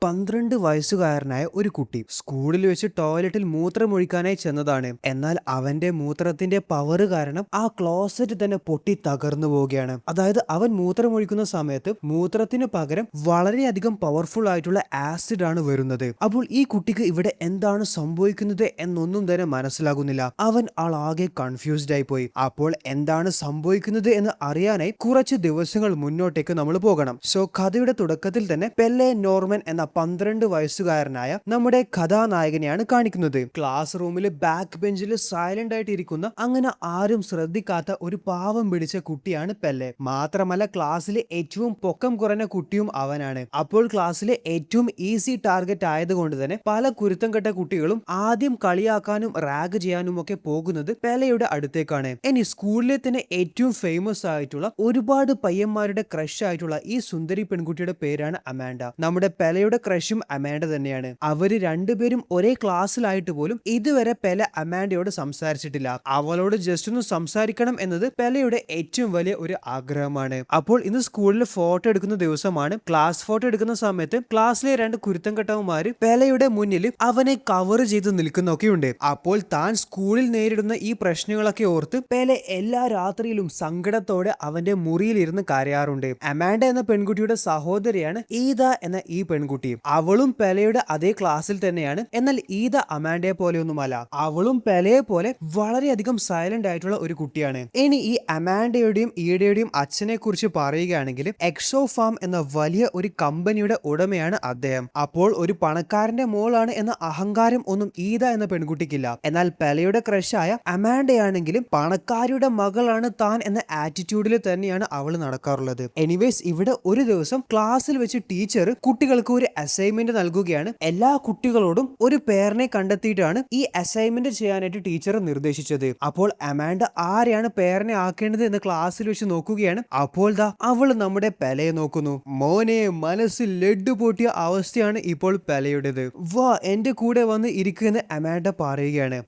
12 വയസ്സുകാരനായ ഒരു കുട്ടി സ്കൂളിൽ വെച്ച് ടോയ്ലറ്റിൽ മൂത്രമൊഴിക്കാനായി ചെന്നതാണ്. എന്നാൽ അവന്റെ മൂത്രത്തിന്റെ പവർ കാരണം ആ ക്ലോസറ്റ് തന്നെ പൊട്ടി തകർന്നു പോവുകയാണ്. അതായത് അവൻ മൂത്രമൊഴിക്കുന്ന സമയത്ത് മൂത്രത്തിന് പകരം വളരെയധികം പവർഫുൾ ആയിട്ടുള്ള ആസിഡ് ആണ് വരുന്നത്. അപ്പോൾ ഈ കുട്ടിക്ക് ഇവിടെ എന്താണ് സംഭവിക്കുന്നത് എന്നൊന്നും തന്നെ മനസ്സിലാകുന്നില്ല. അവൻ ആകെ കൺഫ്യൂസ്ഡ് ആയി പോയി. അപ്പോൾ എന്താണ് സംഭവിക്കുന്നത് എന്ന് അറിയാനായി കുറച്ച് ദിവസങ്ങൾ മുന്നോട്ടേക്ക് നമ്മൾ പോകണം. സോ കഥയുടെ തുടക്കത്തിൽ തന്നെ പെല്ലെ നോർമൻ എന്ന 12 വയസ്സുകാരനായ നമ്മുടെ കഥാനായകനെയാണ് കാണിക്കുന്നത്. ക്ലാസ് റൂമിൽ ബാക്ക് ബെഞ്ചിൽ സൈലന്റ് ആയിട്ട് ഇരിക്കുന്ന, അങ്ങനെ ആരും ശ്രദ്ധിക്കാത്ത ഒരു പാവം പിടിച്ച കുട്ടിയാണ് പെല്ലെ. മാത്രമല്ല ക്ലാസ്സിലെ ഏറ്റവും പൊക്കം കുറഞ്ഞ കുട്ടിയും അവനാണ്. അപ്പോൾ ക്ലാസ്സിലെ ഏറ്റവും ഈസി ടാർഗറ്റ് ആയതുകൊണ്ട് തന്നെ പല കുരുത്തം കെട്ട കുട്ടികളും ആദ്യം കളിയാക്കാനും റാഗ് ചെയ്യാനും ഒക്കെ പോകുന്നത് പെലെയുടെ അടുത്തേക്കാണ്. ഇനി സ്കൂളിലെ തന്നെ ഏറ്റവും ഫേമസ് ആയിട്ടുള്ള ഒരുപാട് പയ്യന്മാരുടെ ക്രഷ് ആയിട്ടുള്ള ഈ സുന്ദരി പെൺകുട്ടിയുടെ പേരാണ് അമാൻഡ. നമ്മുടെ പെലെയുടെ ക്രഷും അമാൻഡ തന്നെയാണ്. അവര് രണ്ടുപേരും ഒരേ ക്ലാസ്സിലായിട്ട് പോലും ഇതുവരെ പെലെ അമാൻഡയോട് സംസാരിച്ചിട്ടില്ല. അവളോട് ജസ്റ്റ് ഒന്ന് സംസാരിക്കണം എന്നത് പെലെയുടെ ഏറ്റവും വലിയ ഒരു ആഗ്രഹമാണ്. അപ്പോൾ ഇന്ന് സ്കൂളിൽ ഫോട്ടോ എടുക്കുന്ന ദിവസമാണ്. ക്ലാസ് ഫോട്ടോ എടുക്കുന്ന സമയത്ത് ക്ലാസ്സിലെ രണ്ട് കുരുത്തം കെട്ടവന്മാര് പെലെയുടെ മുന്നിൽ അവനെ കവർ ചെയ്ത് നിൽക്കുന്നൊക്കെയുണ്ട്. അപ്പോൾ താൻ സ്കൂളിൽ നേരിടുന്ന ഈ പ്രശ്നങ്ങളൊക്കെ ഓർത്ത് പെലെ എല്ലാ രാത്രിയിലും സങ്കടത്തോടെ അവന്റെ മുറിയിൽ ഇരുന്ന് കരയാറുണ്ട്. അമാൻഡ എന്ന പെൺകുട്ടിയുടെ സഹോദരിയാണ് ഈദ എന്ന ഈ പെൺകുട്ടി. അവളും പെലെയുടെ അതേ ക്ലാസ്സിൽ തന്നെയാണ്. എന്നാൽ ഈദ അമാൻഡയെ പോലെയൊന്നുമല്ല. അവളും പെലെയെ പോലെ വളരെയധികം സൈലന്റ് ആയിട്ടുള്ള ഒരു കുട്ടിയാണ്. ഇനി ഈ അമാൻഡയുടെയും ഈഡയുടെയും അച്ഛനെ കുറിച്ച് പറയുകയാണെങ്കിൽ എക്സോ ഫാം എന്ന വലിയ ഒരു കമ്പനിയുടെ ഉടമയാണ് അദ്ദേഹം. അപ്പോൾ ഒരു പണക്കാരന്റെ മോളാണ് എന്ന അഹങ്കാരം ഒന്നും ഈദ എന്ന പെൺകുട്ടിക്കില്ല. എന്നാൽ പെലെയുടെ ക്രഷായ അമാൻഡയാണെങ്കിലും പണക്കാരിയുടെ മകളാണ് താൻ എന്ന ആറ്റിറ്റ്യൂഡിൽ തന്നെയാണ് അവൾ നടക്കാറുള്ളത്. എനിവേസ് ഇവിടെ ഒരു ദിവസം ക്ലാസ്സിൽ വെച്ച് ടീച്ചർ കുട്ടികൾക്ക് ഒരു അസൈൻമെന്റ് നൽകുകയാണ്. എല്ലാ കുട്ടികളോടും ഒരു പേരിനെ കണ്ടെത്തിയിട്ടാണ് ഈ അസൈൻമെന്റ് ചെയ്യാനായിട്ട് ടീച്ചർ നിർദ്ദേശിച്ചത്. അപ്പോൾ അമാൻഡ ആരെയാണ് പേരിനെ ആക്കേണ്ടത് എന്ന് ക്ലാസ്സിൽ വെച്ച് നോക്കുകയാണ്. അപ്പോൾ അവൾ നമ്മുടെ പെലയെ നോക്കുന്നു. മോനെ, മനസ്സിൽ ലഡ്ഡു പൊട്ടിയ അവസ്ഥയാണ് ഇപ്പോൾ പെലയുടേത്. വാ എന്റെ കൂടെ വന്ന് ഇരിക്കുമെന്ന് അമാൻഡ പറയുകയാണ്.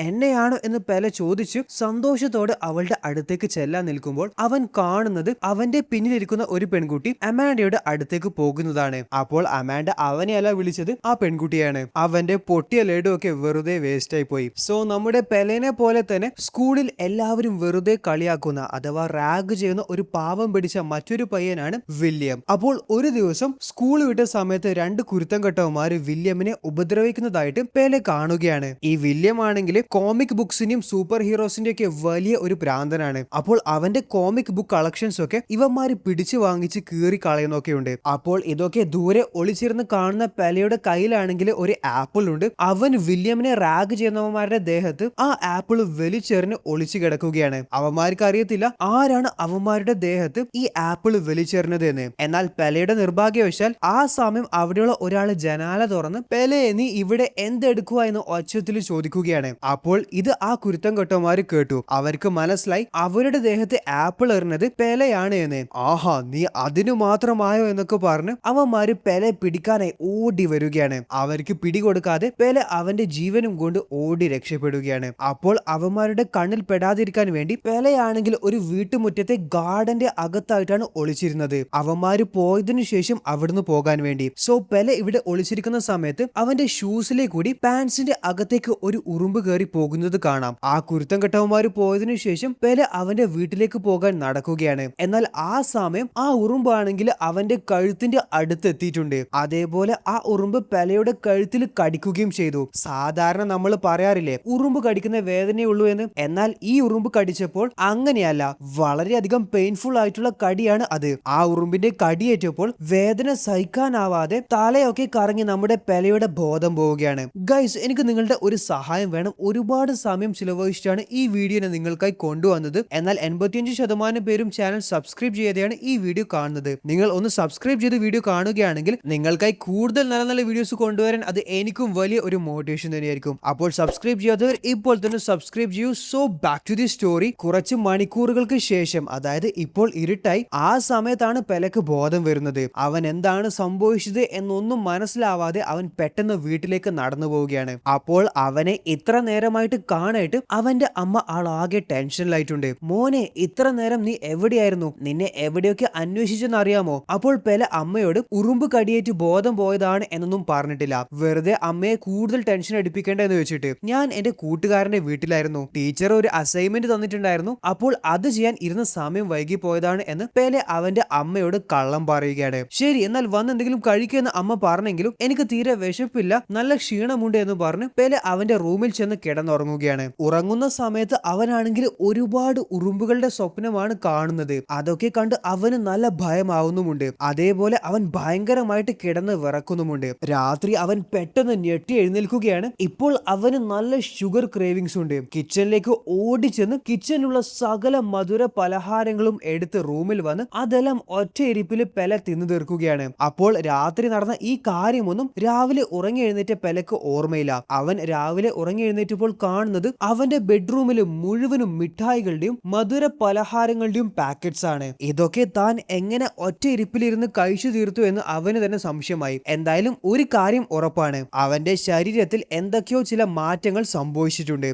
എന്നെയാണോ എന്ന് പെല ചോദിച്ചു സന്തോഷത്തോടെ അവളുടെ അടുത്തേക്ക് ചെല്ലാൻ നിൽക്കുമ്പോൾ അവൻ കാണുന്നത് അവന്റെ പിന്നിലിരിക്കുന്ന ഒരു പെൺകുട്ടി അമാൻഡയുടെ അടുത്തേക്ക് പോകുന്നതാണ്. അപ്പോൾ അമാൻഡ അവനെയല്ല വിളിച്ചത്, ആ പെൺകുട്ടിയാണ്. അവന്റെ പൊട്ടിയ ലഡു ഒക്കെ വെറുതെ വേസ്റ്റ് ആയി പോയി. സോ നമ്മുടെ പെലേനെ പോലെ തന്നെ സ്കൂളിൽ എല്ലാവരും വെറുതെ കളിയാക്കുന്ന അഥവാ റാഗ് ചെയ്യുന്ന ഒരു പാവം പിടിച്ച മറ്റൊരു പയ്യനാണ് വില്യം. അപ്പോൾ ഒരു ദിവസം സ്കൂൾ വിട്ട സമയത്ത് രണ്ട് കുരുത്തം കെട്ടവന്മാര് വില്യമിനെ ഉപദ്രവിക്കുന്നതായിട്ട് പെലെ കാണുകയാണ്. ഈ വില്യം ആണെങ്കിൽ കോമിക് ബുക്സിന്റെയും സൂപ്പർ ഹീറോസിന്റെ ഒക്കെ വലിയ ഒരു ഭ്രാന്തനാണ്. അപ്പോൾ അവന്റെ കോമിക് ബുക്ക് കളക്ഷൻസ് ഒക്കെ ഇവന്മാര് പിടിച്ചു വാങ്ങിച്ച് കീറി കളയുന്നൊക്കെയുണ്ട്. അപ്പോൾ ഇതൊക്കെ ദൂരെ ഒളിച്ചിരുന്ന് കാണുന്ന പെലയുടെ കയ്യിലാണെങ്കിൽ ഒരു ആപ്പിൾ ഉണ്ട്. അവൻ വില്യമിനെ റാഗ് ചെയ്യുന്നവന്മാരുടെ ദേഹത്ത് ആ ആപ്പിൾ വലിച്ചെറിഞ്ഞ് ഒളിച്ചു കിടക്കുകയാണ്. അവന്മാർക്ക് അറിയത്തില്ല ആരാണ് അവന്മാരുടെ ദേഹത്ത് ഈ ആപ്പിൾ വലിച്ചെറിഞ്ഞത് എന്ന്. എന്നാൽ പെലയുടെ നിർഭാഗ്യവശാൽ ആ സമയം അവിടെയുള്ള ഒരാൾ ജനാല തുറന്ന് പെലെ നീ ഇവിടെ എന്തെടുക്കുക എന്ന് ഒച്ചത്തിൽ ചോദിക്കുകയാണ്. അപ്പോൾ ഇത് ആ കുരുത്തം കെട്ടവന്മാര് കേട്ടു. അവർക്ക് മനസ്സിലായി അവരുടെ ദേഹത്ത് ആപ്പിൾ എറിഞ്ഞത് പെലയാണ് എന്ന്. ആഹാ, നീ അതിനു മാത്രമായോ എന്നൊക്കെ പറഞ്ഞ് അവന്മാര് പെലെ പിടിക്കാനായി ഓടി വരികയാണ്. അവർക്ക് പിടികൊടുക്കാതെ പെലെ അവന്റെ ജീവനും കൊണ്ട് ഓടി രക്ഷപ്പെടുകയാണ്. അപ്പോൾ അവന്മാരുടെ കണ്ണിൽ പെടാതിരിക്കാൻ വേണ്ടി പെലയാണെങ്കിൽ ഒരു വീട്ടുമുറ്റത്തെ ഗാർഡന്റെ അകത്തായിട്ടാണ് ഒളിച്ചിരുന്നത്. അവന്മാര് പോയതിനു ശേഷം അവിടുന്ന് പോകാൻ വേണ്ടി. സോ പെലെ ഇവിടെ ഒളിച്ചിരിക്കുന്ന സമയത്ത് അവന്റെ ഷൂസിലെ കൂടി പാൻസിന്റെ അകത്തേക്ക് ഒരു ഉറുമ്പ് കയറി പോകുന്നത് കാണാം. ആ കുരുത്തം കെട്ടവന്മാര് പോയതിനു ശേഷം പെലെ അവന്റെ വീട്ടിലേക്ക് പോകാൻ നടക്കുകയാണ്. എന്നാൽ ആ സമയം ആ ഉറുമ്പാണെങ്കിൽ അവന്റെ കഴുത്തിന്റെ അടുത്ത് എത്തിയിട്ടുണ്ട്. അതേപോലെ ആ ഉറുമ്പ് പെലയുടെ കഴുത്തിൽ കടിക്കുകയും ചെയ്തു. സാധാരണ നമ്മൾ പറയാറില്ലേ ഉറുമ്പ് കടിക്കുന്ന വേദനയുള്ളൂ എന്ന്. എന്നാൽ ഈ ഉറുമ്പ് കടിച്ചപ്പോൾ അങ്ങനെയല്ല, വളരെയധികം പെയിൻഫുൾ ആയിട്ടുള്ള കടിയാണ് അത്. ആ ഉറുമ്പിന്റെ കടിയേറ്റപ്പോൾ വേദന സഹിക്കാനാവാതെ തലയൊക്കെ കറങ്ങി നമ്മുടെ പെലയുടെ ബോധം പോവുകയാണ്. ഗൈസ്, എനിക്ക് നിങ്ങളുടെ ഒരു സഹായം വേണം. ഒരുപാട് സമയം ചിലവഴിച്ചിട്ടാണ് ഈ വീഡിയോ നിങ്ങൾക്കായി കൊണ്ടുവന്നത്. എന്നാൽ 85% പേരും ചാനൽ സബ്സ്ക്രൈബ് ചെയ്തെയാണ് ഈ വീഡിയോ കാണുന്നത്. നിങ്ങൾ ഒന്ന് സബ്സ്ക്രൈബ് ചെയ്ത് വീഡിയോ കാണുകയാണെങ്കിൽ നിങ്ങൾക്കായി കൂടുതൽ നല്ല നല്ല വീഡിയോസ് കൊണ്ടുവരാൻ അത് എനിക്കും വലിയ ഒരു മോട്ടിവേഷൻ തന്നെയായിരിക്കും. അപ്പോൾ സബ്സ്ക്രൈബ് ചെയ്യാത്തവർ ഇപ്പോൾ തന്നെ സബ്സ്ക്രൈബ് ചെയ്യൂ. So back to the story. കുറച്ച് മണിക്കൂറുകൾക്ക് ശേഷം, അതായത് ഇപ്പോൾ ഇരുട്ടായി, ആ സമയത്താണ് പെലക്ക് ബോധം വരുന്നത്. അവൻ എന്താണ് സംഭവിച്ചത് എന്നൊന്നും മനസ്സിലാവാതെ അവൻ പെട്ടെന്ന് വീട്ടിലേക്ക് നടന്നു പോവുകയാണ്. അപ്പോൾ അവനെ ഇത്ര നേരമായിട്ട് കാണായിട്ട് അവന്റെ അമ്മ ആളാകെ ടെൻഷനിലായിട്ടുണ്ട്. മോനെ, ഇത്ര നേരം നീ എവിടെയായിരുന്നു? നിന്നെ എവിടെയൊക്കെ അന്വേഷിച്ചെന്ന് അറിയാമോ? അപ്പോൾ പെല അമ്മയോട് ഉറുമ്പ് കടിയേറ്റ് ബോധം പോയതാണ് എന്നൊന്നും പറഞ്ഞിട്ടില്ല. വെറുതെ അമ്മയെ കൂടുതൽ ടെൻഷൻ അടിപ്പിക്കേണ്ട എന്ന് വെച്ചിട്ട് ഞാൻ എന്റെ കൂട്ടുകാരന്റെ വീട്ടിലായിരുന്നു. ടീച്ചർ ഒരു അസൈൻമെന്റ് തന്നിട്ടുണ്ടായിരുന്നു. അപ്പോൾ അത് ചെയ്യാൻ ഇരുന്ന സമയം വൈകി പോയതാണ് എന്ന് പെലെ അവന്റെ അമ്മയോട് കള്ളം പറയുകയാണ്. ശരി, എന്നാൽ വന്ന് എന്തെങ്കിലും കഴിക്കുമെന്ന് അമ്മ പറഞ്ഞെങ്കിലും എനിക്ക് തീരെ വിശപ്പില്ല, നല്ല ക്ഷീണമുണ്ട് എന്ന് പറഞ്ഞ് പെലെ അവന്റെ റൂമിൽ ചെന്ന് കിടന്നുറങ്ങുകയാണ്. ഉറങ്ങുന്ന സമയത്ത് അവനാണെങ്കിൽ ഒരുപാട് ഉറുമ്പുകളുടെ സ്വപ്നമാണ് കാണുന്നത്. അതൊക്കെ കണ്ട് അവന് നല്ല ഭയമാവുന്നുമുണ്ട്. അതേപോലെ അവൻ ഭയങ്കരമായിട്ട് കിടന്ന് വിറക്കുന്നുമുണ്ട്. രാത്രി അവൻ പെട്ടെന്ന് ഞെട്ടി എഴുന്നേൽക്കുകയാണ്. ഇപ്പോൾ അവന് നല്ല ഷുഗർ ക്രേവിങ്സ് ഉണ്ട്. കിച്ചണിലേക്ക് ഓടിച്ചെന്ന് കിച്ചണിലുള്ള സകല മധുര പലഹാരങ്ങളും എടുത്ത് റൂമിൽ വന്ന് അതെല്ലാം ഒറ്റയിരിപ്പിൽ പെലെ തിന്നു തീർക്കുകയാണ്. അപ്പോൾ രാത്രി നടന്ന ഈ കാര്യമൊന്നും രാവിലെ ഉറങ്ങി എഴുന്നേറ്റ പെലക്ക് ഓർമ്മയില്ല. അവൻ രാവിലെ ഉറങ്ങി എഴുന്നേറ്റപ്പോൾ കാണുന്നത് അവന്റെ ബെഡ്റൂമിൽ മുഴുവനും മിഠായികളുടെയും മധുര പലഹാരങ്ങളുടെയും പാക്കറ്റ്സ് ആണ്. ഇതൊക്കെ താൻ എങ്ങനെ ഒറ്റയിരിപ്പിലിരുന്ന് കഴിച്ചു തീർത്തു എന്ന് അവന് തന്നെ സംശയമായി. എന്തായാലും ഒരു കാര്യം ഉറപ്പാണ്, അവന്റെ ശരീരത്തിൽ എന്തൊക്കെയോ ചില മാറ്റങ്ങൾ സംഭവിച്ചിട്ടുണ്ട്.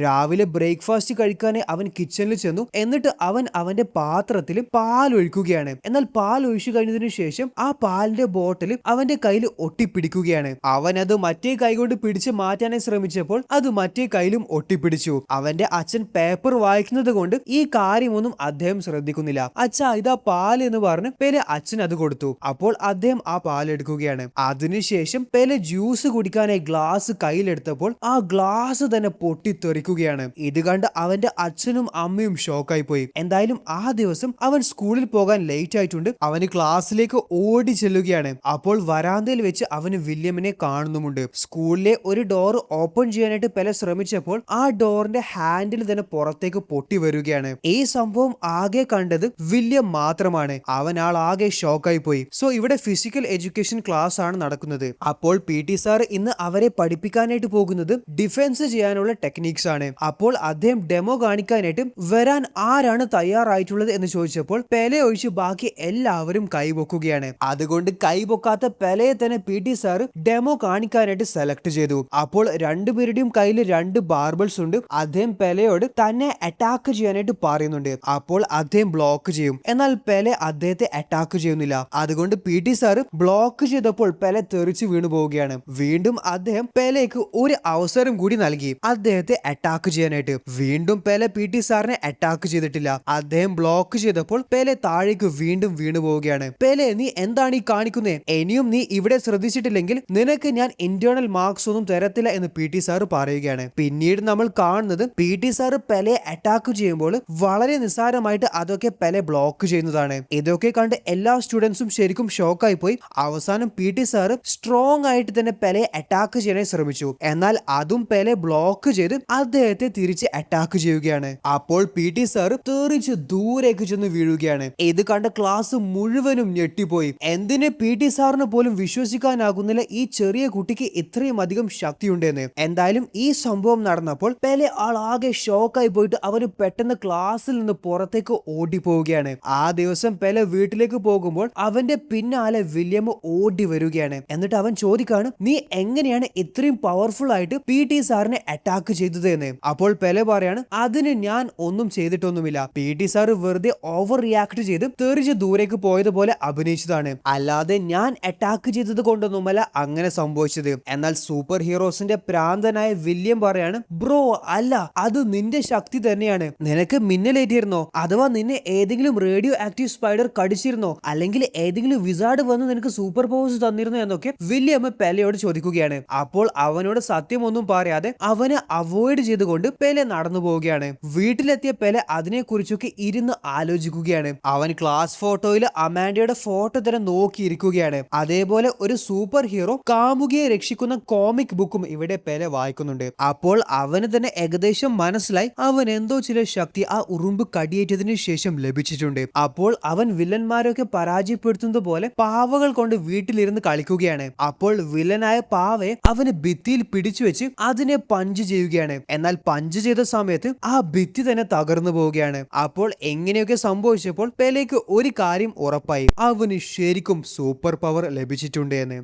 രാവിലെ ബ്രേക്ക്ഫാസ്റ്റ് കഴിക്കാനായി അവൻ കിച്ചണിൽ ചെന്നു. എന്നിട്ട് അവൻ അവന്റെ പാത്രത്തിൽ പാൽ ഒഴിക്കുകയാണ്. എന്നാൽ പാൽ ഒഴിച്ചു കഴിഞ്ഞതിനു ശേഷം ആ പാലിന്റെ ബോട്ടിൽ അവന്റെ കയ്യിൽ ഒട്ടിപ്പിടിക്കുകയാണ്. അവൻ അത് മറ്റേ കൈ കൊണ്ട് പിടിച്ച് മാറ്റാനായി ശ്രമിച്ചപ്പോൾ അത് മറ്റേ കൈയിലും ഒട്ടിപ്പിടിച്ചു. അവന്റെ അച്ഛൻ പേപ്പർ വായിക്കുന്നത് കൊണ്ട് ഈ കാര്യമൊന്നും അദ്ദേഹം ശ്രദ്ധിക്കുന്നില്ല. അച്ഛാ, ഇതാ പാൽ എന്ന് പറഞ്ഞ് പെലെ അച്ഛൻ അത് കൊടുത്തു. അപ്പോൾ അദ്ദേഹം ആ പാൽ എടുക്കുകയാണ്. അതിനുശേഷം പെലെ ജ്യൂസ് കുടിക്കാനായി ഗ്ലാസ് കയ്യിലെടുത്തപ്പോൾ ആ ഗ്ലാസ് തന്നെ പൊട്ടിത്തെറിക്കുകയാണ്. ഇത് കണ്ട് അവന്റെ അച്ഛനും അമ്മയും ഷോക്കായി പോയി. എന്തായാലും ആ ദിവസം അവൻ സ്കൂളിൽ പോകാൻ ലേറ്റ് ആയിട്ടുണ്ട്. അവന് ക്ലാസ്സിലേക്ക് ഓടി ചെല്ലുകയാണ്. അപ്പോൾ വരാന്തയിൽ വെച്ച് അവന് വില്യമിനെ കാണുന്നുമുണ്ട്. സ്കൂളിലെ ഒരു ഡോർ ഓപ്പൺ ചെയ്യാനായിട്ട് പെലെ ശ്രമിച്ചപ്പോൾ ആ ഡോറിന്റെ ഹാൻഡിൽ തന്നെ പുറത്തേക്ക് പൊട്ടി വരികയാണ്. ഈ സംഭവം ആകെ കണ്ടത് വില്യം മാത്രമാണ്. അവൻ ആകെ ഷോക്കായി പോയി. സോ ഇവിടെ ഫിസിക്കൽ എഡ്യൂക്കേഷൻ ക്ലാസ് ആണ് നടക്കുന്നത്. അപ്പോൾ PT സാർ ഇന്ന് അവരെ പഠിപ്പിക്കാനായിട്ട് പോകുന്നത് ഡിഫൻസ് ചെയ്യാനുള്ള ടെക്നിക്സ് ആണ്. അപ്പോൾ അദ്ദേഹം ഡെമോ കാണിക്കാനായിട്ട് വരാൻ ആരാണ് തയ്യാറായിട്ടുള്ളത് എന്ന് ചോദിച്ചപ്പോൾ പെലെ ഒഴിച്ച് ബാക്കി എല്ലാവരും കൈപൊക്കുകയാണ്. അതുകൊണ്ട് കൈപൊക്കാത്ത പെലയെ തന്നെ PT സാർ ഡെമോ കാണിക്കാനായിട്ട് സെലക്ട് ചെയ്തു. അപ്പോൾ രണ്ടുപേരുടെയും കയ്യിൽ 2 ബാർബിൾസ് ഉണ്ട്. അദ്ദേഹം പെലയോട് തന്നെ അറ്റാക്ക് ചെയ്യാനായിട്ട് പറയുന്നുണ്ട്. അപ്പോൾ അദ്ദേഹം ബ്ലോക്ക് ചെയ്യും. എന്നാൽ പെലെ അദ്ദേഹത്തെ അറ്റാക്ക് ചെയ്യുന്നില്ല. അതുകൊണ്ട് PT സാർ ബ്ലോക്ക് ചെയ്തപ്പോൾ പെലെ തെറിച്ച് വീണു പോവുകയാണ്. വീണ്ടും അദ്ദേഹം പെലേക്ക് ഒരു അവസരം കൂടി നൽകി അദ്ദേഹത്തെ അറ്റാക്ക് ചെയ്യാനായിട്ട്. വീണ്ടും പെലെ PT സാറിനെ അറ്റാക്ക് ചെയ്തിട്ടില്ല. അദ്ദേഹം ബ്ലോക്ക് ചെയ്തപ്പോൾ പെലെ താഴേക്ക് വീണ്ടും വീണു പോവുകയാണ്. പെലെ, നീ എന്താണ് ഈ കാണിക്കുന്നേ? ഇനിയും നീ ഇവിടെ ശ്രദ്ധിച്ചിട്ടില്ലെങ്കിൽ നിനക്ക് ഞാൻ ഇന്റേണൽ മാർക്സ് ഒന്നും തരത്തില്ല എന്ന് PT സാർ പറയുകയാണ്. പിന്നീട് നമ്മൾ കാണുന്നത് PT സാർ പെലെ അറ്റാക്ക് ചെയ്യുമ്പോൾ വളരെ നിസ്സാരമായിട്ട് അതൊക്കെ പെലെ ബ്ലോക്ക് ചെയ്യുന്നതാണ്. ഇതൊക്കെ കണ്ട് എല്ലാ സ്റ്റുഡൻസും ശരിക്കും ഷോക്കായി പോയി. അവസാനം PT സാർ സ്ട്രോങ് ആയിട്ട് തന്നെ പെലെ അറ്റാക്ക് ചെയ്യാനായി ശ്രമിച്ചു. എന്നാൽ അതും പെലെ ബ്ലോക്ക് ചെയ്ത് അദ്ദേഹത്തെ തിരിച്ച് അറ്റാക്ക് ചെയ്യുകയാണ്. അപ്പോൾ PT സാർ തെറിച്ച് ദൂരേക്ക് ചെന്ന് വീഴുകയാണ്. ഇത് കണ്ട ക്ലാസ് മുഴുവനും ഞെട്ടിപ്പോയി. എന്തിന് PT സാറിന് പോലും വിശ്വസിക്കാനാകുന്നില്ല ഈ ചെറിയ കുട്ടിക്ക് ഇത്രയും അധികം ശക്തിയുണ്ടെന്ന്. എന്തായാലും ഈ സംഭവം നടന്നപ്പോൾ പെലെ ആകെ ഷോക്കായി പോയിട്ട് അവന് പെട്ടെന്ന് ക്ലാസ്സിൽ നിന്ന് പുറത്തേക്ക് ഓടിപ്പോവുകയാണ്. ആ ദിവസം പെലെ വീട്ടിലേക്ക് പോകുമ്പോൾ അവന്റെ പിന്നാലെ വില്യം ഓടി വരികയാണ്. എന്നിട്ട് അവൻ ചോദിക്കാണ്, നീ എങ്ങനെയാണ് ഇത്രയും പവർഫുൾ ആയിട്ട് PT സാറിനെ അറ്റാക്ക് ചെയ്തത് എന്ന്. അപ്പോൾ പെലെ പറയാണ്, അതിന് ഞാൻ ഒന്നും ചെയ്തിട്ടൊന്നുമില്ല. PT സാർ വെറുതെ ഓവർ റിയാക്ട് ചെയ്ത് തെറിച്ച് ദൂരേക്ക് പോയതുപോലെ അഭിനയിച്ചതാണ്. അല്ലാതെ ഞാൻ അറ്റാക്ക് ചെയ്തത് കൊണ്ടൊന്നുമല്ല അങ്ങനെ സംഭവിച്ചത്. എന്നാൽ സൂപ്പർ ഹീറോസിന്റെ പ്രാന്തനായ വില്യം പറയാണ്, ബ്രോ അല്ല, അത് നിന്റെ ശക്തി തന്നെയാണ്. നിനക്ക് മിന്നലേറ്റിരുന്നോ? അഥവാ നിന്നെ ഏതെങ്കിലും റേഡിയോ ആക്റ്റീവ് സ്പൈഡർ കടിച്ചിരുന്നോ? അല്ലെങ്കിൽ ഏതെങ്കിലും വിസാർഡ് വന്ന് നിനക്ക് സൂപ്പർ പവേഴ്സ് തന്നിരുന്നോ എന്നൊക്കെ വില്യം പെലെയോട് ചോദിക്കുകയാണ്. അപ്പോൾ അവനോട് സത്യമൊന്നും പറയാതെ അവനെ അവോയ്ഡ് ചെയ്തുകൊണ്ട് പെലെ നടന്നു പോവുകയാണ്. വീട്ടിലെത്തിയ പെലെ അതിനെക്കുറിച്ചൊക്കെ ഇരുന്ന് ആലോചിക്കുകയാണ്. അവൻ ക്ലാസ് ഫോട്ടോയിൽ അമാൻഡയുടെ ഫോട്ടോ തന്നെ നോക്കിയിരിക്കുകയാണ്. അതേപോലെ ഒരു സൂപ്പർ ഹീറോ കാമുകിയെ രക്ഷിക്കുന്ന കോമിക് ബുക്കും ഇവിടെ പെലെ വായിക്കുന്നുണ്ട്. അപ്പോൾ അവന് തന്നെ ഏകദേശം മനസ്സിലായി അവൻ എന്തോ ചില ശക്തി ആ ഉറുമ്പ് കടിയേറ്റതിനു ശേഷം ലഭിച്ചിട്ടുണ്ട്. അപ്പോൾ അവൻ വില്ലന്മാരൊക്കെ പരാജയപ്പെടുത്തുന്നത് പോലെ പാവകൾ കൊണ്ട് വീട്ടിലിരുന്ന് കളിക്കുകയാണ്. അപ്പോൾ വില്ലനായ പാവയെ അവന് ഭിത്തിയിൽ പിടിച്ചു വെച്ച് അതിനെ പഞ്ച് ചെയ്യുകയാണ്. എന്നാൽ പഞ്ച് ചെയ്ത സമയത്ത് ആ ഭിത്തി തന്നെ തകർന്നു പോവുകയാണ്. അപ്പോൾ എങ്ങനെയൊക്കെ സംഭവിച്ചപ്പോൾ പെലേക്ക് ഒരു കാര്യം ഉറപ്പായി, അവന് ശരിക്കും സൂപ്പർ പവർ ലഭിച്ചിട്ടുണ്ട് എന്ന്.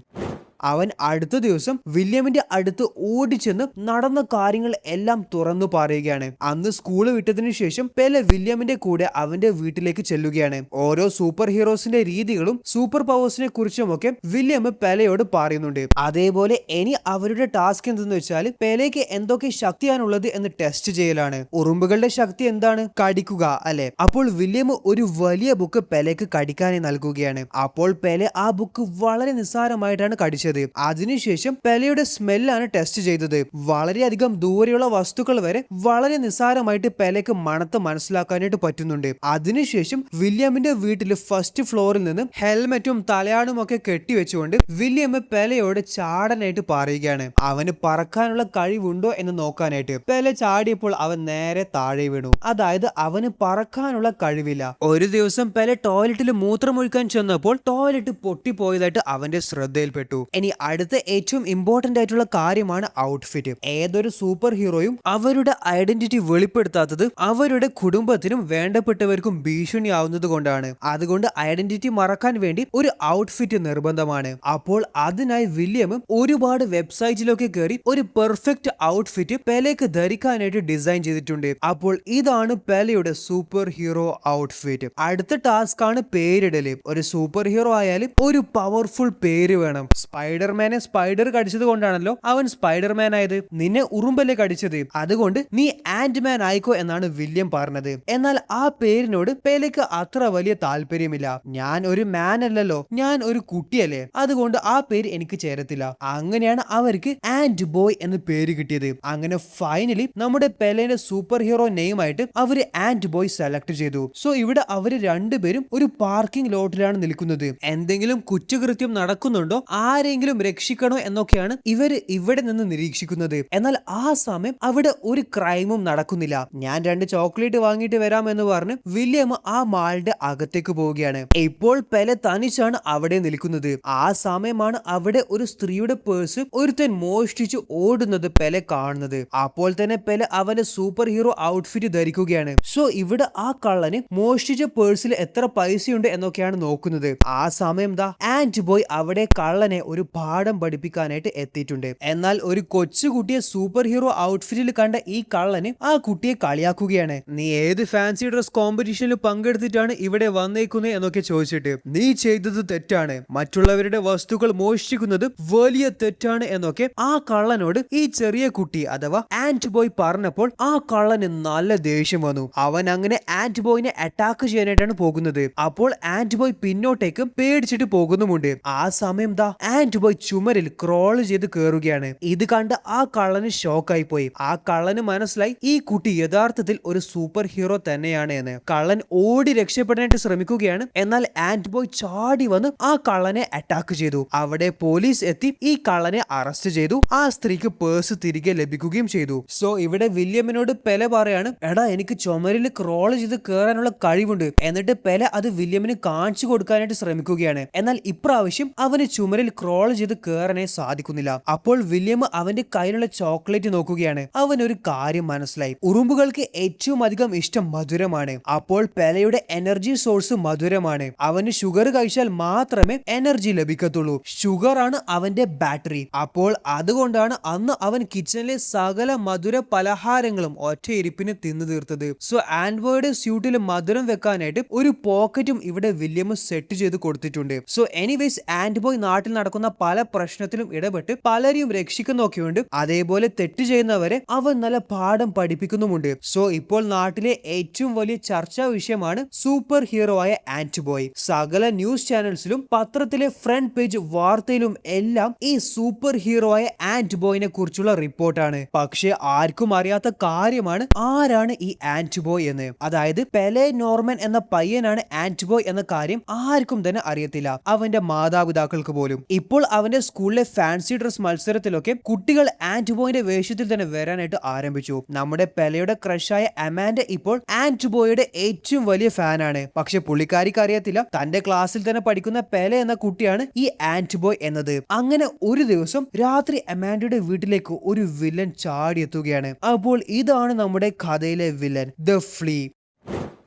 അവൻ അടുത്ത ദിവസം വില്യമിന്റെ അടുത്ത് ഓടിച്ചെന്ന് നടന്ന കാര്യങ്ങൾ എല്ലാം തുറന്നു പറയുകയാണ്. അന്ന് സ്കൂൾ വിട്ടതിനു ശേഷം പെലെ വില്യമിന്റെ കൂടെ അവന്റെ വീട്ടിലേക്ക് ചെല്ലുകയാണ്. ഓരോ സൂപ്പർ ഹീറോസിന്റെ രീതികളും സൂപ്പർ പവേഴ്സിനെ കുറിച്ചും ഒക്കെ വില്യം പെലെയോട് പറയുന്നുണ്ട്. അതേപോലെ ഇനി അവരുടെ ടാസ്ക് എന്തെന്ന് വെച്ചാൽ പെലെക്ക് എന്തൊക്കെ ശക്തിയാണുള്ളത് എന്ന് ടെസ്റ്റ് ചെയ്യലാണ്. ഉറുമ്പുകളുടെ ശക്തി എന്താണ്? കടിക്കുക അല്ലെ. അപ്പോൾ വില്യം ഒരു വലിയ ബുക്ക് പെലെക്ക് കടിക്കാനായി നൽകുകയാണ്. അപ്പോൾ പെലെ ആ ബുക്ക് വളരെ നിസ്സാരമായിട്ടാണ് കടിച്ചത്. അതിനുശേഷം പെലെയുടെ സ്മെല്ലാണ് ടെസ്റ്റ് ചെയ്തത്. വളരെയധികം ദൂരെയുള്ള വസ്തുക്കൾ വരെ വളരെ നിസ്സാരമായിട്ട് പെലെക്ക് മണത്ത് മനസ്സിലാക്കാനായിട്ട് പറ്റുന്നുണ്ട്. അതിനുശേഷം വില്യമിന്റെ വീട്ടിൽ ഫസ്റ്റ് ഫ്ലോറിൽ നിന്ന് ഹെൽമെറ്റും തലയാണും ഒക്കെ കെട്ടിവെച്ചുകൊണ്ട് വില്യം പെലെയോട് ചാടാനായിട്ട് പറയുകയാണ്. അവന് പറക്കാനുള്ള കഴിവുണ്ടോ എന്ന് നോക്കാനായിട്ട്. പെലെ ചാടിയപ്പോൾ അവൻ നേരെ താഴെ വീണു. അതായത് അവന് പറക്കാനുള്ള കഴിവില്ല. ഒരു ദിവസം പെലെ ടോയ്ലറ്റിൽ മൂത്രമൊഴിക്കാൻ ചെന്നപ്പോൾ ടോയ്ലറ്റ് പൊട്ടിപ്പോയതായിട്ട് അവന്റെ ശ്രദ്ധയിൽപ്പെട്ടു. ഇനി അടുത്ത ഏറ്റവും ഇമ്പോർട്ടന്റ് ആയിട്ടുള്ള കാര്യമാണ് ഔട്ട്ഫിറ്റ്. ഏതൊരു സൂപ്പർ ഹീറോയും അവരുടെ ഐഡന്റിറ്റി വെളിപ്പെടുത്താത്തത് അവരുടെ കുടുംബത്തിനും വേണ്ടപ്പെട്ടവർക്കും ഭീഷണിയാവുന്നത് കൊണ്ടാണ്. അതുകൊണ്ട് ഐഡന്റിറ്റി മറക്കാൻ വേണ്ടി ഒരു ഔട്ട്ഫിറ്റ് നിർബന്ധമാണ്. അപ്പോൾ അതിനായി വില്യം ഒരുപാട് വെബ്സൈറ്റിലൊക്കെ കയറി ഒരു പെർഫെക്റ്റ് ഔട്ട്ഫിറ്റ് പെലെക്ക് ധരിക്കാനായിട്ട് ഡിസൈൻ ചെയ്തിട്ടുണ്ട്. അപ്പോൾ ഇതാണ് പെലെയുടെ സൂപ്പർ ഹീറോ ഔട്ട്ഫിറ്റ്. അടുത്ത ടാസ്ക് ആണ് പേരിടല്. ഒരു സൂപ്പർ ഹീറോ ആയാലും ഒരു പവർഫുൾ പേര് വേണം. സ്പൈഡർമാനെ സ്പൈഡർ കടിച്ചത് കൊണ്ടാണല്ലോ അവൻ സ്പൈഡർമാൻ ആയത്. നിന്നെ ഉറുമ്പല്ലേ കടിച്ചത്, അതുകൊണ്ട് നീ ആന്റ്മാൻ ആയിക്കോ എന്നാണ് വില്യം പറഞ്ഞത്. എന്നാൽ ആ പേരിനോട് പെലെക്ക് അത്ര വലിയ താല്പര്യമില്ല. ഞാൻ ഒരു മാൻ അല്ലല്ലോ, ഞാൻ ഒരു കുട്ടിയല്ലേ, അതുകൊണ്ട് ആ പേര് എനിക്ക് ചേരത്തില്ല. അങ്ങനെയാണ് അവർക്ക് ആന്റ് ബോയ് എന്ന് പേര് കിട്ടിയത്. അങ്ങനെ ഫൈനലി നമ്മുടെ പെലെന്റെ സൂപ്പർ ഹീറോ നെയിം ആയിട്ട് അവര് ആന്റ് ബോയ് സെലക്ട് ചെയ്തു. സോ ഇവിടെ അവര് രണ്ടുപേരും ഒരു പാർക്കിംഗ് ലോട്ടിലാണ് നിൽക്കുന്നത്. എന്തെങ്കിലും കുറ്റകൃത്യം നടക്കുന്നുണ്ടോ, ആരെങ്കിലും രക്ഷിക്കണോ എന്നൊക്കെയാണ് ഇവര് ഇവിടെ നിന്ന് നിരീക്ഷിക്കുന്നത്. എന്നാൽ ആ സമയം അവിടെ ഒരു ക്രൈമും നടക്കുന്നില്ല. ഞാൻ 2 ചോക്ലേറ്റ് വാങ്ങിയിട്ട് വരാം എന്ന് പറഞ്ഞ് വില്യം ആ മാളിന്റെ അകത്തേക്ക് പോവുകയാണ്. ഇപ്പോൾ പെലെ തനിച്ചാണ് അവിടെ നിൽക്കുന്നത്. ആ സമയമാണ് അവിടെ ഒരു സ്ത്രീയുടെ പേഴ്സ് ഒരുത്തൻ മോഷ്ടിച്ച് ഓടുന്നത് പെലെ കാണുന്നത്. അപ്പോൾ തന്നെ പെലെ അവന്റെ സൂപ്പർ ഹീറോ ഔട്ട്ഫിറ്റ് ധരിക്കുകയാണ്. സോ ഇവിടെ ആ കള്ളന് മോഷ്ടിച്ച പേഴ്സിൽ എത്ര പൈസയുണ്ട് എന്നൊക്കെയാണ് നോക്കുന്നത്. ആ സമയം ദാ ആന്റ് ബോയ് അവിടെ കള്ളനെ ഒരു പാഠം പഠിപ്പിക്കാനായിട്ട് എത്തിയിട്ടുണ്ട്. എന്നാൽ ഒരു കൊച്ചുകുട്ടിയെ സൂപ്പർ ഹീറോ ഔട്ട്ഫിറ്റിൽ കണ്ട ഈ കള്ളന് ആ കുട്ടിയെ കളിയാക്കുകയാണ്. നീ ഏത് ഫാൻസി ഡ്രസ് കോമ്പറ്റീഷനിൽ പങ്കെടുത്തിട്ടാണ് ഇവിടെ വന്നേക്കുന്നത് എന്നൊക്കെ ചോദിച്ചിട്ട്, നീ ചെയ്തത് തെറ്റാണ്, മറ്റുള്ളവരുടെ വസ്തുക്കൾ മോഷ്ടിക്കുന്നത് വലിയ തെറ്റാണ് എന്നൊക്കെ ആ കള്ളനോട് ഈ ചെറിയ കുട്ടി അഥവാ ആന്റ് ബോയ് പറഞ്ഞപ്പോൾ ആ കള്ളന് നല്ല ദേഷ്യം വന്നു. അവൻ അങ്ങനെ ആന്റ് ബോയിനെ അറ്റാക്ക് ചെയ്യാനായിട്ടാണ് പോകുന്നത്. അപ്പോൾ ആന്റ് ബോയ് പിന്നോട്ടേക്ക് പേടിച്ചിട്ട് പോകുന്നുമുണ്ട്. ആ സമയം ദാ ആന്റ് ബോയ് ചുമരിൽ ക്രോൾ ചെയ്ത് കയറുകയാണ്. ഇത് കണ്ട് ആ കള്ളന് ഷോക്കായി പോയി. ആ കള്ളന് മനസ്സിലായി ഈ കുട്ടി യഥാർത്ഥത്തിൽ ഒരു സൂപ്പർ ഹീറോ തന്നെയാണ് എന്ന്. കള്ളൻ ഓടി രക്ഷപ്പെടാനായിട്ട് ശ്രമിക്കുകയാണ്. എന്നാൽ ആന്റ് ബോയ് ചാടി വന്ന് ആ കള്ളനെ അറ്റാക്ക് ചെയ്തു. അവിടെ പോലീസ് എത്തി ഈ കള്ളനെ അറസ്റ്റ് ചെയ്തു. ആ സ്ത്രീക്ക് പേഴ്സ് തിരികെ ലഭിക്കുകയും ചെയ്തു. സോ ഇവിടെ വില്യമിനോട് പെലെ പറയാണ്, എടാ എനിക്ക് ചുമരിൽ ക്രോൾ ചെയ്ത് കയറാനുള്ള കഴിവുണ്ട്. എന്നിട്ട് പെലെ അത് വില്യമിന് കാണിച്ചു കൊടുക്കാനായിട്ട് ശ്രമിക്കുകയാണ്. എന്നാൽ ഇപ്രാവശ്യം അവന് ചുമരിൽ ക്രോൾ ചെയ്ത് കയറാനേ സാധിക്കുന്നില്ല. അപ്പോൾ വില്യം അവന്റെ കയ്യിലുള്ള ചോക്ലേറ്റ് നോക്കുകയാണ്. അവനൊരു കാര്യം മനസ്സിലായി. ഉറുമ്പുകൾക്ക് ഏറ്റവും അധികം ഇഷ്ടം മധുരമാണ്. അപ്പോൾ പെലെയുടെ എനർജി സോഴ്സ് മധുരമാണ്. അവന് ഷുഗർ കഴിച്ചാൽ മാത്രമേ എനർജി ലഭിക്കത്തുള്ളൂ. ഷുഗർ ആണ് അവന്റെ ബാറ്ററി. അപ്പോൾ അതുകൊണ്ടാണ് അന്ന് അവൻ കിച്ചണിലെ സകല മധുര പലഹാരങ്ങളും ഒറ്റയിരിപ്പിന് തിന്നു തീർത്തത്. സോ ആൻഡ്ബോയുടെ സ്യൂട്ടിൽ മധുരം വെക്കാനായിട്ട് ഒരു പോക്കറ്റും ഇവിടെ വില്യം സെറ്റ് ചെയ്ത് കൊടുത്തിട്ടുണ്ട്. സോ എനിവേസ് ആന്റ് ബോയ് നാട്ടിൽ നടക്കുന്ന പല പ്രശ്നത്തിലും ഇടപെട്ട് പലരെയും രക്ഷിക്കുന്നൊക്കെയുണ്ട്. അതേപോലെ തെറ്റ് ചെയ്യുന്നവരെ അവൻ നല്ല പാഠം പഠിപ്പിക്കുന്നുമുണ്ട്. സോ ഇപ്പോൾ നാട്ടിലെ ഏറ്റവും വലിയ ചർച്ചാ വിഷയമാണ് സൂപ്പർ ഹീറോ ആയ ആന്റ് ബോയ്. സകല ന്യൂസ് ചാനൽസിലും പത്രത്തിലെ ഫ്രണ്ട് പേജ് വാർത്തയിലും എല്ലാം ഈ സൂപ്പർ ഹീറോ ആയ ആന്റ് ബോയിനെ കുറിച്ചുള്ള റിപ്പോർട്ടാണ്. പക്ഷെ ആർക്കും അറിയാത്ത കാര്യമാണ് ആരാണ് ഈ ആന്റ് ബോയ് എന്ന്. അതായത് പെലെ നോർമൻ എന്ന പയ്യനാണ് ആന്റ് ബോയ് എന്ന കാര്യം ആർക്കും തന്നെ അറിയത്തില്ല, അവന്റെ മാതാപിതാക്കൾക്ക് പോലും. ഇപ്പോൾ അവന്റെ സ്കൂളിലെ ഫാൻസി ഡ്രസ് മത്സരത്തിലൊക്കെ കുട്ടികൾ ആന്റ് ബോയിന്റെ വേഷത്തിൽ തന്നെ വരാനായിട്ട് ആരംഭിച്ചു. നമ്മുടെ പെലെയുടെ ക്രഷായ അമാൻഡ ഇപ്പോൾ ആന്റ് ബോയുടെ ഏറ്റവും വലിയ ഫാനാണ്. പക്ഷെ പുള്ളിക്കാരിക്ക് അറിയത്തില്ല തന്റെ ക്ലാസ്സിൽ തന്നെ പഠിക്കുന്ന പെലെ എന്ന കുട്ടിയാണ് ഈ ആന്റ് ബോയ് എന്നത്. അങ്ങനെ ഒരു ദിവസം രാത്രി അമാൻഡയുടെ വീട്ടിലേക്ക് ഒരു വില്ലൻ ചാടിയെത്തുകയാണ്. അപ്പോൾ ഇതാണ് നമ്മുടെ കഥയിലെ വില്ലൻ, ദ ഫ്ലീ.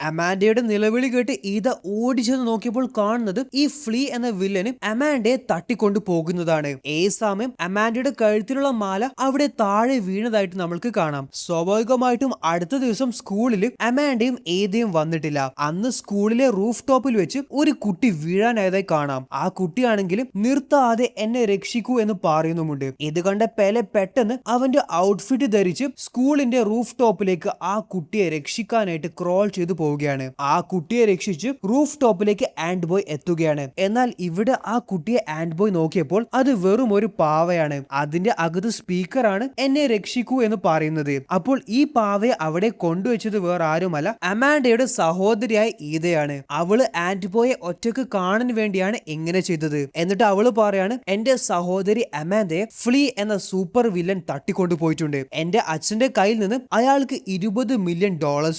അമാൻഡയുടെ നിലവിളി കേട്ട് ഈത ഓടിച്ചെന്ന് നോക്കിയപ്പോൾ കാണുന്നത് ഈ ഫ്ലീ എന്ന വില്ലന് അമാൻഡയെ തട്ടിക്കൊണ്ടു പോകുന്നതാണ്. ഈ സമയം അമാൻഡയുടെ കഴുത്തിലുള്ള മാല അവിടെ താഴെ വീണതായിട്ട് നമ്മൾക്ക് കാണാം. സ്വാഭാവികമായിട്ടും അടുത്ത ദിവസം സ്കൂളിൽ അമാൻഡയും ഈതയും വന്നിട്ടില്ല. അന്ന് സ്കൂളിലെ റൂഫ് ടോപ്പിൽ വെച്ച് ഒരു കുട്ടി വീഴാനായതായി കാണാം. ആ കുട്ടിയാണെങ്കിലും നിർത്താതെ എന്നെ രക്ഷിക്കൂ എന്ന് പറയുന്നുമുണ്ട്. ഇത് കണ്ട പെലെ പെട്ടെന്ന് അവന്റെ ഔട്ട്ഫിറ്റ് ധരിച്ച് സ്കൂളിന്റെ റൂഫ് ടോപ്പിലേക്ക് ആ കുട്ടിയെ രക്ഷിക്കാനായിട്ട് ക്രോൾ ചെയ്തു പോവുകയാണ്. ആ കുട്ടിയെ രക്ഷിച്ച് റൂഫ് ടോപ്പിലേക്ക് ആൻഡ് ബോയ് എത്തുകയാണ്. എന്നാൽ ഇവിടെ ആ കുട്ടിയെ ആൻഡ് ബോയ് നോക്കിയപ്പോൾ അത് വെറും ഒരു പാവയാണ്. അതിന്റെ അകത്ത് സ്പീക്കറാണ് എന്നെ രക്ഷിക്കൂ എന്ന് പറയുന്നത്. അപ്പോൾ ഈ പാവയെ അവിടെ കൊണ്ടുവച്ചത് വേറെ ആരുമല്ല, അമാൻഡയുടെ സഹോദരിയായ ഈതയാണ്. അവള് ആൻഡ് ബോയെ ഒറ്റക്ക് കാണാൻ വേണ്ടിയാണ് ഇങ്ങനെ ചെയ്തത്. എന്നിട്ട് അവള് പറയാണ്, എന്റെ സഹോദരി അമാൻഡയെ ഫ്ലീ എന്ന സൂപ്പർ വില്ലൻ തട്ടിക്കൊണ്ടു പോയിട്ടുണ്ട്. എന്റെ അച്ഛന്റെ കയ്യിൽ നിന്ന് അയാൾക്ക് $20 മില്യൺ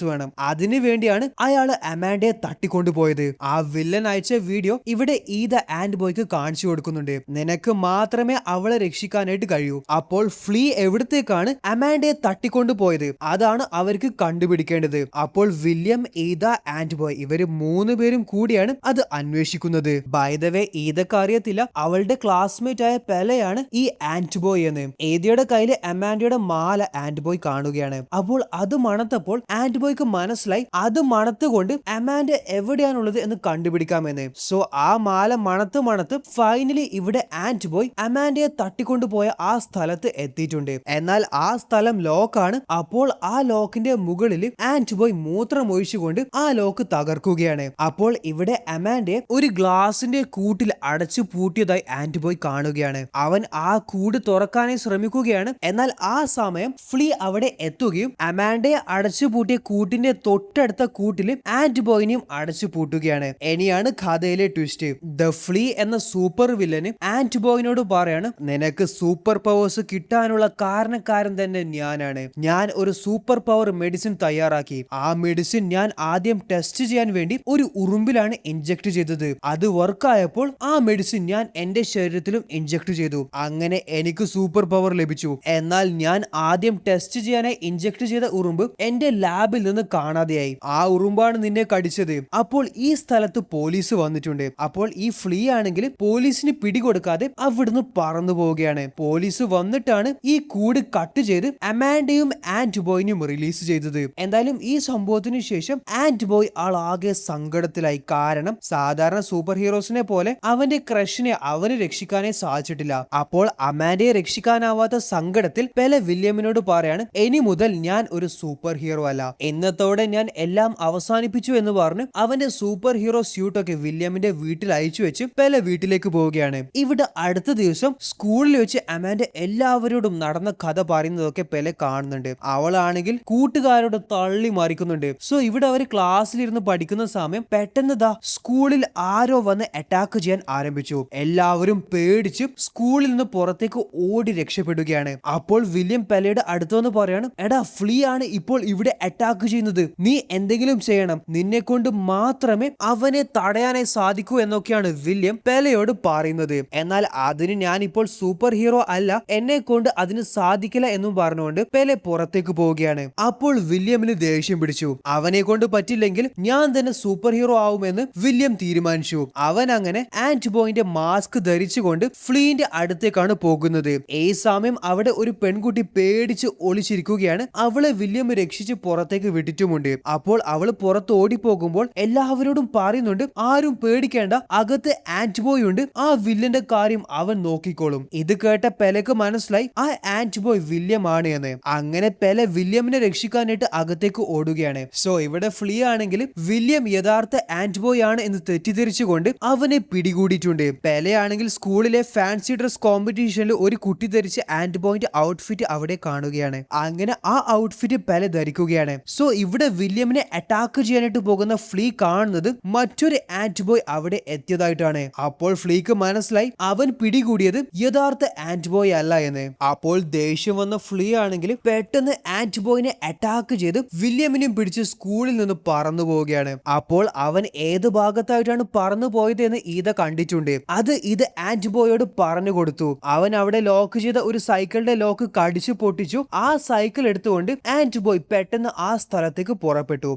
വേണം. അതിനു വേണ്ടിയാണ് അയാള് അമാൻഡയെ തട്ടിക്കൊണ്ടുപോയത്. ആ വില്ലൻ അയച്ച വീഡിയോ ഇവിടെ ഈത ആൻഡ് ബോയ്ക്ക് കാണിച്ചു കൊടുക്കുന്നുണ്ട്. നിനക്ക് മാത്രമേ അവളെ രക്ഷിക്കാനായിട്ട് കഴിയൂ. അപ്പോൾ ഫ്ലീ എവിടത്തേക്കാണ് അമാൻഡയെ തട്ടിക്കൊണ്ടുപോയത് അതാണ് അവർക്ക് കണ്ടുപിടിക്കേണ്ടത്. അപ്പോൾ വില്യം, ഈത, ആൻഡ് ബോയ് ഇവര് 3 പേരും കൂടിയാണ് അത് അന്വേഷിക്കുന്നത്. ബൈ ദ വേ ഈതക്ക് അറിയത്തില്ല അവളുടെ ക്ലാസ്മേറ്റ് ആയ പെലയാണ് ഈ ആൻഡ് ബോയ് എന്ന്. ഈതയുടെ കയ്യില് അമാൻഡയുടെ മാല ആൻഡ് ബോയ് കാണുകയാണ്. അപ്പോൾ അത് മണത്തപ്പോൾ ആൻഡ് ബോയ്ക്ക് മനസ്സിലായി അത് മണത്തുകൊണ്ട് അമാൻഡ എവിടെയാണുള്ളത് എന്ന് കണ്ടുപിടിക്കാമെന്ന്. സോ ആ മാല മണത്ത് ഫൈനലി ഇവിടെ ആൻഡ് ബോയ് അമാൻഡയെ തട്ടിക്കൊണ്ടുപോയ ആ സ്ഥലത്ത് എത്തിയിട്ടുണ്ട്. എന്നാൽ ആ സ്ഥലം ലോക്കാണ്. അപ്പോൾ ആ ലോക്കിന്റെ മുകളിൽ ആൻഡ് ബോയ് മൂത്രം ഒഴിച്ചുകൊണ്ട് ആ ലോക്ക് തകർക്കുകയാണ്. അപ്പോൾ ഇവിടെ അമാൻഡയെ ഒരു ഗ്ലാസിന്റെ കൂട്ടിൽ അടച്ചു പൂട്ടിയതായി ആൻഡ് ബോയ് കാണുകയാണ്. അവൻ ആ കൂട് തുറക്കാനായി ശ്രമിക്കുകയാണ്. എന്നാൽ ആ സമയം ഫ്ലീ അവിടെ എത്തുകയും അമാൻഡയെ അടച്ചു പൂട്ടിയ കൂട്ടിന്റെ തൊട്ടടുത്ത കൂട്ടിൽ ആൻഡ് ബോയിനെയും അടച്ചു പൂട്ടുകയാണ്. ഇനിയാണ് കഥയിലെ ട്വിസ്റ്റ്. ദ ഫ്ലീ എന്ന സൂപ്പർ വില്ലന് ആൻഡ് ബോയിനോട് പറയാണ്, നിനക്ക് സൂപ്പർ പവേഴ്സ് കിട്ടാനുള്ള കാരണക്കാരൻ തന്നെ ഞാനാണ്. ഞാൻ ഒരു സൂപ്പർ പവർ മെഡിസിൻ തയ്യാറാക്കി. ആ മെഡിസിൻ ഞാൻ ആദ്യം ടെസ്റ്റ് ചെയ്യാൻ വേണ്ടി ഒരു ഉറുമ്പിലാണ് ഇൻജെക്ട് ചെയ്തത്. അത് വർക്കായപ്പോൾ ആ മെഡിസിൻ ഞാൻ എന്റെ ശരീരത്തിലും ഇൻജെക്ട് ചെയ്തു. അങ്ങനെ എനിക്ക് സൂപ്പർ പവർ ലഭിച്ചു. എന്നാൽ ഞാൻ ആദ്യം ടെസ്റ്റ് ചെയ്യാനായി ഇൻജെക്ട് ചെയ്ത ഉറുമ്പ് എന്റെ ലാബിൽ നിന്ന് കാണാതെയായി. ആ ഉറുമ്പാണ് നിന്നെ കടിച്ചത്. അപ്പോൾ ഈ സ്ഥലത്ത് പോലീസ് വന്നിട്ടുണ്ട്. അപ്പോൾ ഈ ഫ്ലീ ആണെങ്കിൽ പോലീസിന് പിടികൊടുക്കാതെ അവിടുന്ന് പറന്നു പോവുകയാണ്. പോലീസ് വന്നിട്ടാണ് ഈ കൂട് കട്ട് ചെയ്ത് അമാൻഡയും ആൻഡ് ബോയിനും റിലീസ് ചെയ്തത്. എന്തായാലും ഈ സംഭവത്തിന് ശേഷം ആൻഡ് ബോയ് ആകെ സങ്കടത്തിലായി. കാരണം സാധാരണ സൂപ്പർ ഹീറോസിനെ പോലെ അവന്റെ ക്രഷിനെ അവന് രക്ഷിക്കാനേ സാധിച്ചിട്ടില്ല. അപ്പോൾ അമാൻഡയെ രക്ഷിക്കാനാവാത്ത സങ്കടത്തിൽ പെല വില്യമിനോട് പറയാണ്, ഇനി മുതൽ ഞാൻ ഒരു സൂപ്പർ ഹീറോ അല്ല, ഇന്നത്തോടെ ഞാൻ എല്ലാം അവസാനിപ്പിച്ചു എന്ന് പറഞ്ഞ് അവന്റെ സൂപ്പർ ഹീറോ സ്യൂട്ടൊക്കെ വില്യമിന്റെ വീട്ടിൽ അയച്ചു വെച്ച് പെല വീട്ടിലേക്ക് പോവുകയാണ്. ഇവിടെ അടുത്ത ദിവസം സ്കൂളിൽ വെച്ച് അമാൻഡ എല്ലാവരോടും നടന്ന കഥ പറയുന്നതൊക്കെ പെല കാണുന്നുണ്ട്. അവളാണെങ്കിൽ കൂട്ടുകാരോട് തള്ളി മറിക്കുന്നുണ്ട്. സോ ഇവിടെ അവർ ക്ലാസ്സിലിരുന്ന് പഠിക്കുന്ന സമയം പെട്ടെന്ന് സ്കൂളിൽ ആരോ വന്ന് അറ്റാക്ക് ചെയ്യാൻ ആരംഭിച്ചു. എല്ലാവരും പേടിച്ച് സ്കൂളിൽ നിന്ന് പുറത്തേക്ക് ഓടി രക്ഷപ്പെടുകയാണ്. അപ്പോൾ വില്യം പെലയുടെ അടുത്ത് വന്ന് പറയാണ്, എടാ ഫ്ലീ ആണ് ഇപ്പോൾ ഇവിടെ അറ്റാക്ക് ചെയ്യുന്നത്, നീ എന്തെങ്കിലും ചെയ്യണം, നിന്നെ കൊണ്ട് മാത്രമേ അവനെ തടയാനായി സാധിക്കൂ എന്നൊക്കെയാണ് വില്യം പെലയോട് പറയുന്നത്. എന്നാൽ അതിന് ഞാൻ ഇപ്പോൾ സൂപ്പർ ഹീറോ അല്ല, എന്നെ കൊണ്ട് അതിന് സാധിക്കില്ല എന്നും പറഞ്ഞുകൊണ്ട് പെലെ പുറത്തേക്ക് പോവുകയാണ്. അപ്പോൾ വില്യമിന് ദേഷ്യം പിടിച്ചു. അവനെ കൊണ്ട് പറ്റില്ലെങ്കിൽ ഞാൻ തന്നെ സൂപ്പർ ഹീറോ ആവുമെന്ന് വില്യം തീരുമാനിച്ചു. അവൻ അങ്ങനെ ആൻഡ് ബോയിന്റെ മാസ്ക് ധരിച്ചുകൊണ്ട് ഫ്ലീന്റെ അടുത്തേക്കാണ് പോകുന്നത്. ഈ സമയം അവിടെ ഒരു പെൺകുട്ടി പേടിച്ച് ഒളിച്ചിരിക്കുകയാണ്. അവളെ വില്യം രക്ഷിച്ച് പുറത്തേക്ക് വിട്ടിട്ടുമുണ്ട്. അപ്പോൾ അവള് പുറത്ത് ഓടിപ്പോകുമ്പോൾ എല്ലാവരോടും പറയുന്നുണ്ട്, ആരും പേടിക്കേണ്ട, അകത്ത് ആൻഡ് ബോയ് ഉണ്ട്, ആ വില്ലന്റെ കാര്യം അവൻ നോക്കിക്കോളും. ഇത് കേട്ട പെലക്ക് മനസ്സിലായി ആ ആൻഡ് ബോയ് വില്യം ആണ് എന്ന്. അങ്ങനെ പെല വില്യമിനെ രക്ഷിക്കാനായിട്ട് അകത്തേക്ക് ഓടുകയാണ്. സോ ഇവിടെ ഫ്ലീ ആണെങ്കിൽ വില്യം യഥാർത്ഥ ആൻഡ് ബോയ് ആണ് എന്ന് തെറ്റിദ്ധരിച്ചുകൊണ്ട് അവനെ പിടികൂടിയിട്ടുണ്ട്. പെലയാണെങ്കിൽ സ്കൂളിലെ ഫാൻസി ഡ്രസ് കോമ്പറ്റീഷനിൽ ഒരു കുട്ടി ധരിച്ച് ആൻഡ് ബോയിന്റെ ഔട്ട്ഫിറ്റ് അവിടെ കാണുകയാണ്. അങ്ങനെ ആ ഔട്ട്ഫിറ്റ് പെല ധരിക്കുകയാണ്. സോ ഇവിടെ വില്യമിനെ അറ്റാക്ക് ചെയ്യാനായിട്ട് പോകുന്ന ഫ്ലീ കാണുന്നത് മറ്റൊരു ആൻഡ് ബോയ് അവിടെ എത്തിയതായിട്ടാണ്. അപ്പോൾ ഫ്ലീക്ക് മനസ്സിലായി അവൻ പിടികൂടിയത് യഥാർത്ഥ ആൻഡ് ബോയ് അല്ല എന്ന്. അപ്പോൾ ദേഷ്യം വന്ന ഫ്ലീ ആണെങ്കിൽ പെട്ടെന്ന് ആൻഡ് ബോയിനെ അറ്റാക്ക് ചെയ്ത് വില്യമിനെയും പിടിച്ച് സ്കൂളിൽ നിന്ന് പറന്നു പോവുകയാണ്. അപ്പോൾ അവൻ ഏത് ഭാഗത്തായിട്ടാണ് പറന്നു പോയത് എന്ന് ഈത കണ്ടിട്ടുണ്ട്. ഇത് ആൻഡ് ബോയോട് പറഞ്ഞു കൊടുത്തു. അവൻ അവിടെ ലോക്ക് ചെയ്ത ഒരു സൈക്കിളിന്റെ ലോക്ക് കടിച്ചു പൊട്ടിച്ചു. ആ സൈക്കിൾ എടുത്തുകൊണ്ട് ആൻഡ് ബോയ് പെട്ടെന്ന് ആ സ്ഥലത്തേക്ക് പുറപ്പെട്ടു.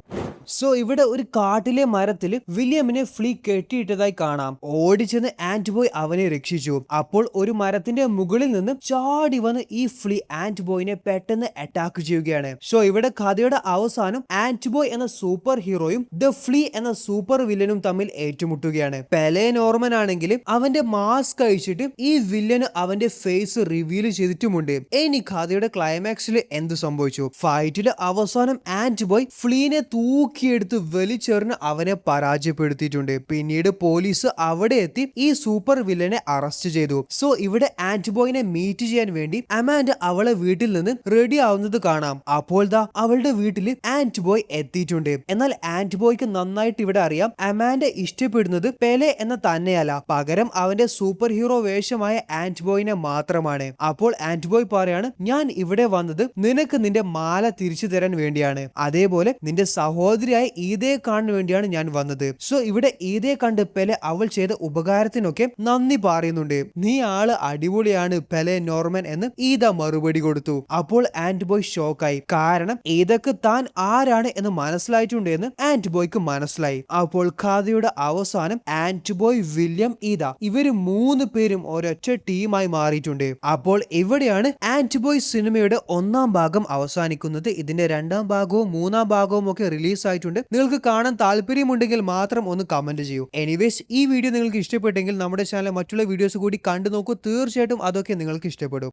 സോ ഇവിടെ ഒരു കാട്ടിലെ മരത്തിൽ വില്യമിനെ ഫ്ലീ കെട്ടിയിട്ടതായി കാണാം. ഓടിച്ചെന്ന് ആന്റ് ബോയ് അവനെ രക്ഷിച്ചു. അപ്പോൾ ഒരു മരത്തിന്റെ മുകളിൽ നിന്ന് ചാടി വന്ന് ഈ ഫ്ലീ ആന്റ് ബോയിനെ പെട്ടെന്ന് അറ്റാക്ക് ചെയ്യുകയാണ്. സോ ഇവിടെ കഥയുടെ അവസാനം ആന്റ് ബോയ് എന്ന സൂപ്പർ ഹീറോയും ദ ഫ്ലീ എന്ന സൂപ്പർ വില്ലനും തമ്മിൽ ഏറ്റുമുട്ടുകയാണ്. പെലെ നോർമൻ ആണെങ്കിൽ അവന്റെ മാസ്ക് അഴിച്ചിട്ട് ഈ വില്ലന് അവന്റെ ഫേസ് റിവീൽ ചെയ്തിട്ടുമുണ്ട്. ഇനി കഥയുടെ ക്ലൈമാക്സിൽ എന്ത് സംഭവിച്ചു? ഫൈറ്റില് അവസാനം ആന്റ് ബോയ് ഫ്ലീനെ തൂക്കിയെടുത്ത് വലിച്ചെറിഞ്ഞ് അവനെ പരാജയപ്പെടുത്തിയിട്ടുണ്ട്. പിന്നീട് പോലീസ് അവിടെ എത്തി ഈ സൂപ്പർ വില്ലനെ അറസ്റ്റ് ചെയ്തു. സോ ഇവിടെ ആന്റ് ബോയിനെ മീറ്റ് ചെയ്യാൻ വേണ്ടി അമാൻഡ അവളെ വീട്ടിൽ നിന്ന് റെഡി ആവുന്നത് കാണാം. അപ്പോൾ ദാ അവളുടെ വീട്ടിൽ ആന്റ് ബോയ് എത്തിയിട്ടുണ്ട്. എന്നാൽ ആന്റ് ബോയ്ക്ക് നന്നായിട്ട് ഇവിടെ അറിയാം അമാൻഡ ഇഷ്ടപ്പെടുന്നത് പെലെ എന്ന തന്നെയല്ല, പകരം അവന്റെ സൂപ്പർ ഹീറോ വേഷമായ ആന്റ് ബോയിനെ മാത്രമാണ്. അപ്പോൾ ആന്റ് ബോയ് പറയാണ്, ഞാൻ ഇവിടെ വന്നത് നിനക്ക് നിന്റെ മാല തിരിച്ചു തരാൻ വേണ്ടിയാണ്, അതേപോലെ നിന്റെ സഹോദരിയായ ഈദയെ കാണാൻ വേണ്ടിയാണ് ഞാൻ വന്നത്. സോ ഇവിടെ ഈദയെ കണ്ട് പെലെ അവൾ ചെയ്ത ഉപകാരത്തിനൊക്കെ നന്ദി പറയുന്നുണ്ട്. നീ ആള് അടിപൊളിയാണ് പെലെ നോർമൻ എന്ന് ഈദ മറുപടി കൊടുത്തു. അപ്പോൾ ആന്റ് ബോയ് ഷോക്കായി, കാരണം ഈദക്ക് താൻ ആരാണ് എന്ന് മനസ്സിലായിട്ടുണ്ട് എന്ന് ആന്റ് ബോയ്ക്ക് മനസ്സിലായി. അപ്പോൾ കഥയുടെ അവസാനം ആന്റ് ബോയ്, വില്യം, ഈദ ഇവര് 3 പേരും ഒരൊറ്റ ടീമായി മാറിയിട്ടുണ്ട്. അപ്പോൾ ഇവിടെയാണ് ആന്റ് ബോയ് സിനിമയുടെ 1ാം ഭാഗം അവസാനിക്കുന്നത്. ഇതിന്റെ 2ാം ഭാഗവും 3ാം ഭാഗവും ഒക്കെ റിലീസ് ആയിട്ടുണ്ട്. നിങ്ങൾക്ക് കാണാൻ താല്പര്യമുണ്ടെങ്കിൽ മാത്രം ഒന്ന് കമന്റ് ചെയ്യൂ. എനിവേസ് ഈ വീഡിയോ നിങ്ങൾക്ക് ഇഷ്ടപ്പെട്ടെങ്കിൽ നമ്മുടെ ചാനൽ മറ്റുള്ള വീഡിയോസ് കൂടി കണ്ടു നോക്കൂ. തീർച്ചയായിട്ടും അതൊക്കെ നിങ്ങൾക്ക് ഇഷ്ടപ്പെടും.